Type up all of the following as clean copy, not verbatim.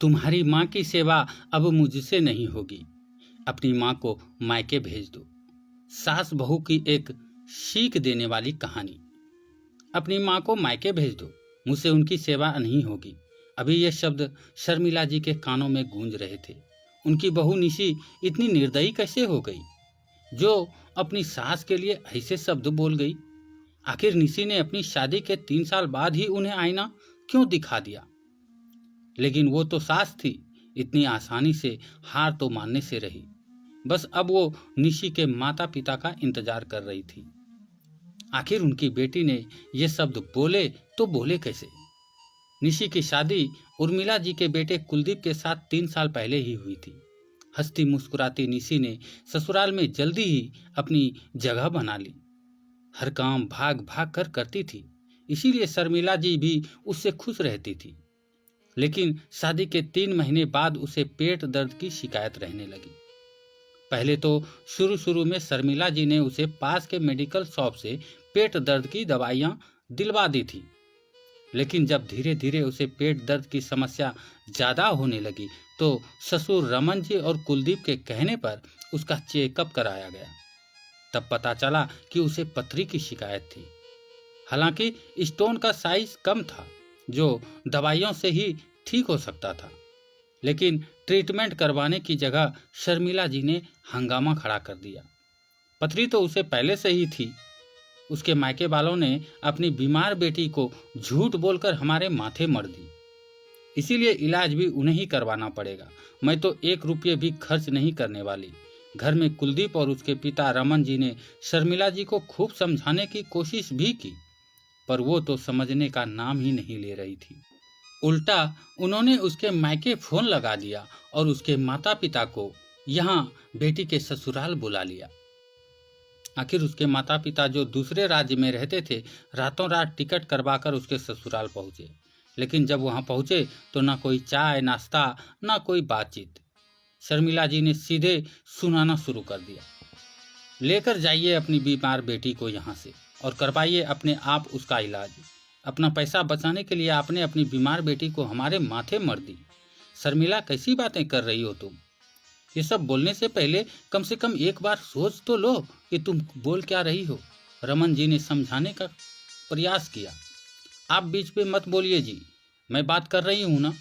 तुम्हारी माँ की सेवा अब मुझसे नहीं होगी। अपनी माँ को मायके भेज दो। सास बहू की एक सीख देने वाली कहानी। अपनी माँ को मायके भेज दो, मुझसे उनकी सेवा नहीं होगी। अभी ये शब्द शर्मिला जी के कानों में गूंज रहे थे। उनकी बहू निशी इतनी निर्दयी कैसे हो गई जो अपनी सास के लिए ऐसे शब्द बोल गई। आखिर निशी ने अपनी शादी के 3 साल बाद ही उन्हें आईना क्यों दिखा दिया। लेकिन वो तो सास थी, इतनी आसानी से हार तो मानने से रही। बस अब वो निशी के माता पिता का इंतजार कर रही थी। आखिर उनकी बेटी ने ये शब्द बोले तो बोले कैसे। निशी की शादी उर्मिला जी के बेटे कुलदीप के साथ 3 साल पहले ही हुई थी। हंसती मुस्कुराती निशी ने ससुराल में जल्दी ही अपनी जगह बना ली। हर काम भाग भाग कर करती थी, इसीलिए शर्मिला जी भी उससे खुश रहती थी। लेकिन शादी के 3 महीने बाद उसे पेट दर्द की शिकायत रहने लगी। पहले तो शुरू में शर्मिला जी ने उसे पास के मेडिकल शॉप से पेट दर्द की दवाइयां दिलवा दी थी। लेकिन जब धीरे धीरे उसे पेट दर्द की समस्या ज्यादा होने लगी तो ससुर रमन जी और कुलदीप के कहने पर उसका चेकअप कराया गया। तब पता चला कि उसे पथरी की शिकायत थी। हालांकि स्टोन का साइज कम था जो दवाइयों से ही ठीक हो सकता था, लेकिन ट्रीटमेंट करवाने की जगह शर्मिला जी ने हंगामा खड़ा कर दिया। पथरी तो उसे पहले से ही थी। उसके मायके वालों ने अपनी बीमार बेटी को झूठ बोलकर हमारे माथे मर दी, इसीलिए इलाज भी उन्हें ही करवाना पड़ेगा। मैं तो 1 रुपये भी खर्च नहीं करने वाली। घर में कुलदीप और उसके पिता रमन जी ने शर्मिला जी को खूब समझाने की कोशिश भी की, पर वो तो समझने का नाम ही नहीं ले रही थी। उल्टा उन्होंने उसके मायके फोन लगा दिया और उसके माता पिता को यहाँ बेटी के ससुराल बुला लिया। आखिर उसके माता पिता जो दूसरे राज्य में रहते थे, रातों रात टिकट करवाकर उसके ससुराल पहुंचे। लेकिन जब वहां पहुंचे तो ना कोई चाय नाश्ता, ना कोई बातचीत। शर्मिला जी ने सीधे सुनाना शुरू कर दिया, लेकर जाइए अपनी बीमार बेटी को यहाँ से और करवाइए अपने आप उसका इलाज। अपना पैसा बचाने के लिए आपने अपनी बीमार बेटी को हमारे माथे मर दी। शर्मिला, कैसी बातें कर रही हो तुम? ये सब बोलने से पहले कम से कम एक बार सोच तो लो कि तुम बोल क्या रही हो। रमन जी ने समझाने का प्रयास किया। आप बीच में मत बोलिए जी, मैं बात कर रही हूँ ना।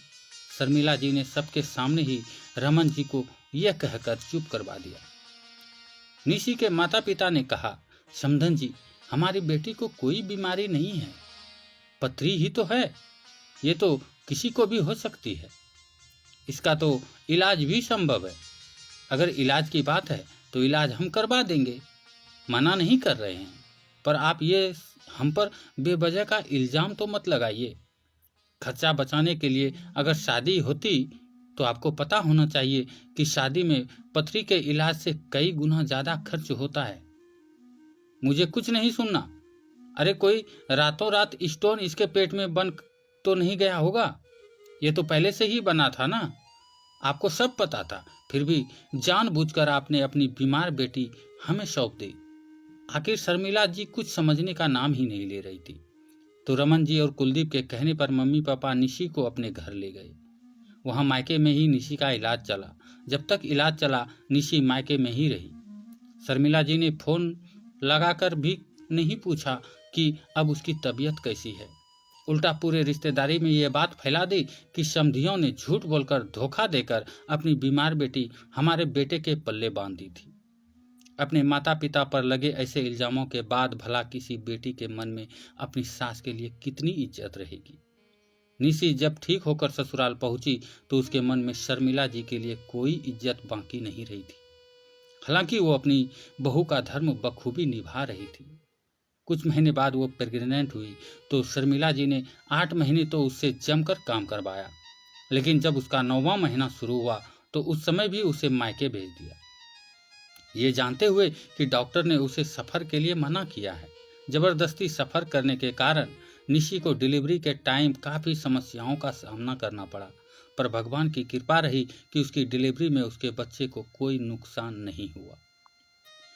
शर्मिला जी ने सबके सामने ही रमन जी को यह कहकर चुप करवा दिया। निशी के माता पिता ने कहा, समधन जी, हमारी बेटी को कोई बीमारी नहीं है, पथरी ही तो है। ये तो किसी को भी हो सकती है। इसका तो इलाज भी संभव है। अगर इलाज की बात है तो इलाज हम करवा देंगे, मना नहीं कर रहे हैं। पर आप ये हम पर बेवजह का इल्जाम तो मत लगाइए। खर्चा बचाने के लिए अगर शादी होती तो आपको पता होना चाहिए कि शादी में पथरी के इलाज से कई गुना ज्यादा खर्च होता है। मुझे कुछ नहीं सुनना। अरे कोई रातों रात स्टोन इसके पेट में बन तो नहीं गया होगा। ये तो पहले से ही बना था ना। आपको सब पता था, फिर भी जानबूझकर आपने अपनी बीमार बेटी हमें सौंप दी। आखिर शर्मिला जी कुछ समझने का नाम ही नहीं ले रही थी। तो रमन जी और कुलदीप के कहने पर मम्मी पापा निशी को अपने घर ले गए। वहां मायके में ही निशी का इलाज चला। जब तक इलाज चला निशी मायके में ही रही। शर्मिला जी ने फोन लगाकर भी नहीं पूछा कि अब उसकी तबीयत कैसी है। उल्टा पूरे रिश्तेदारी में ये बात फैला दी कि समधियों ने झूठ बोलकर धोखा देकर अपनी बीमार बेटी हमारे बेटे के पल्ले बांध दी थी। अपने माता पिता पर लगे ऐसे इल्जामों के बाद भला किसी बेटी के मन में अपनी सास के लिए कितनी इज्जत रहेगी। निशी जब ठीक होकर ससुराल पहुंची तो उसके मन में शर्मिला जी के लिए कोई इज्जत बाकी नहीं रही थी। हालांकि वो अपनी बहू का धर्म बखूबी निभा रही थी। कुछ महीने बाद वो प्रेग्नेंट हुई तो शर्मिला जी ने 8 महीने तो उससे जमकर काम करवाया। लेकिन जब उसका 9वां महीना शुरू हुआ तो उस समय भी उसे मायके भेज दिया, ये जानते हुए कि डॉक्टर ने उसे सफर के लिए मना किया है। जबरदस्ती सफर करने के कारण निशी को डिलीवरी के टाइम काफी समस्याओं का सामना करना पड़ा, पर भगवान की कृपा रही कि उसकी डिलीवरी में उसके बच्चे को कोई नुकसान नहीं हुआ।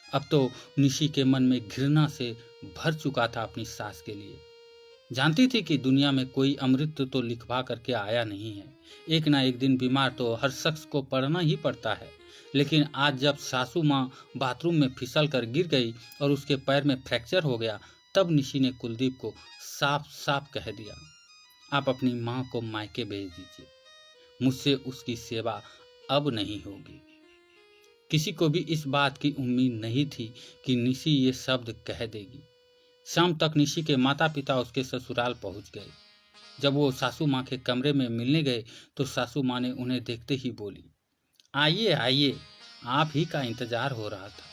अब तो निशी के मन में घृणा से भर चुका था अपनी सास के लिए। जानती थी कि दुनिया में कोई अमृत तो लिखवा करके आया नहीं है, एक ना एक दिन बीमार तो हर शख्स को पड़ना ही पड़ता है। लेकिन आज जब सासू माँ बाथरूम में फिसल कर गिर गई और उसके पैर में फ्रैक्चर हो गया, तब निशी ने कुलदीप को साफ साफ कह दिया, आप अपनी माँ को मायके भेज दीजिए, मुझसे उसकी सेवा अब नहीं होगी। किसी को भी इस बात की उम्मीद नहीं थी कि निशी ये शब्द कह देगी। शाम तक निशी के माता पिता उसके ससुराल पहुंच गए। जब वो सासू माँ के कमरे में मिलने गए तो सासू माँ ने उन्हें देखते ही बोली, आइए आइए, आप ही का इंतजार हो रहा था।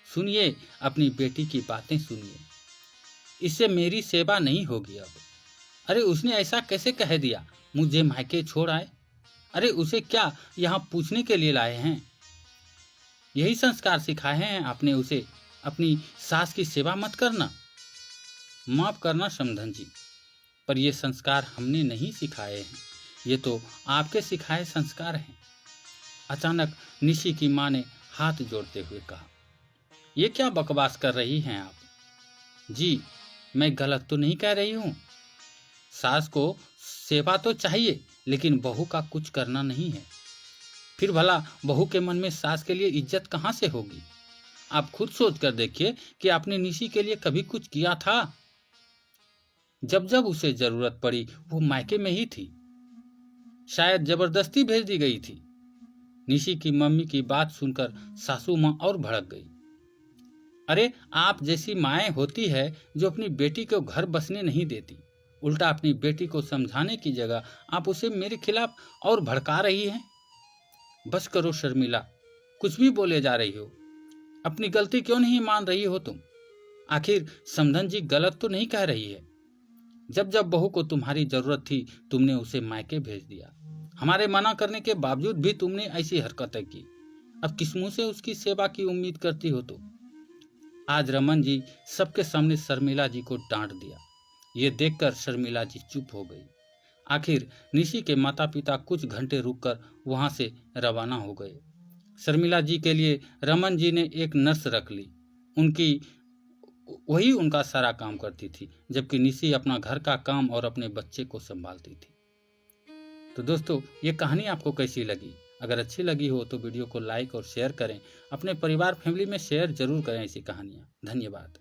सुनिए, अपनी बेटी की बातें सुनिए, इससे मेरी सेवा नहीं होगी अब। अरे उसने ऐसा कैसे कह दिया, मुझे मायके छोड़ आए? अरे उसे क्या यहाँ पूछने के लिए लाए हैं? यही संस्कार सिखाए हैं आपने उसे, अपनी सास की सेवा मत करना। माफ करना समधन जी, पर ये संस्कार हमने नहीं सिखाए हैं, ये तो आपके सिखाए संस्कार हैं। अचानक निशी की माँ ने हाथ जोड़ते हुए कहा, ये क्या बकवास कर रही हैं आप? जी, मैं गलत तो नहीं कह रही हूँ। सास को सेवा तो चाहिए, लेकिन बहू का कुछ करना नहीं है। फिर भला बहू के मन में सास के लिए इज्जत कहाँ से होगी? आप खुद सोच कर देखिए कि आपने निशी के लिए कभी कुछ किया था? जब जब उसे जरूरत पड़ी वो मायके में ही थी, शायद जबरदस्ती भेज दी गई थी। निशी की मम्मी की बात सुनकर सासू माँ और भड़क गई। अरे आप जैसी माएँ होती है जो अपनी बेटी को घर बसने नहीं देती, उल्टा अपनी बेटी को समझाने की जगह आप उसे मेरे खिलाफ और भड़का रही हैं। बस करो शर्मिला, कुछ भी बोले जा रही हो। अपनी गलती क्यों नहीं मान रही हो तुम? आखिर समधन जी गलत तो नहीं कह रही है। जब जब बहू को तुम्हारी जरूरत थी तुमने उसे मायके भेज दिया, हमारे मना करने के बावजूद भी तुमने ऐसी हरकतें की। अब किस मुंह से उसकी सेवा की उम्मीद करती हो तुम? आज रमन जी सबके सामने शर्मिला जी को डांट दिया। ये देखकर शर्मिला जी चुप हो गई। आखिर निशी के माता पिता कुछ घंटे रुककर वहां से रवाना हो गए। शर्मिला जी के लिए रमन जी ने एक नर्स रख ली, वही उनका सारा काम करती थी, जबकि निशी अपना घर का काम और अपने बच्चे को संभालती थी। तो दोस्तों, ये कहानी आपको कैसी लगी? अगर अच्छी लगी हो तो वीडियो को लाइक और शेयर करें, अपने परिवार फैमिली में शेयर जरूर करें ऐसी कहानियाँ। धन्यवाद।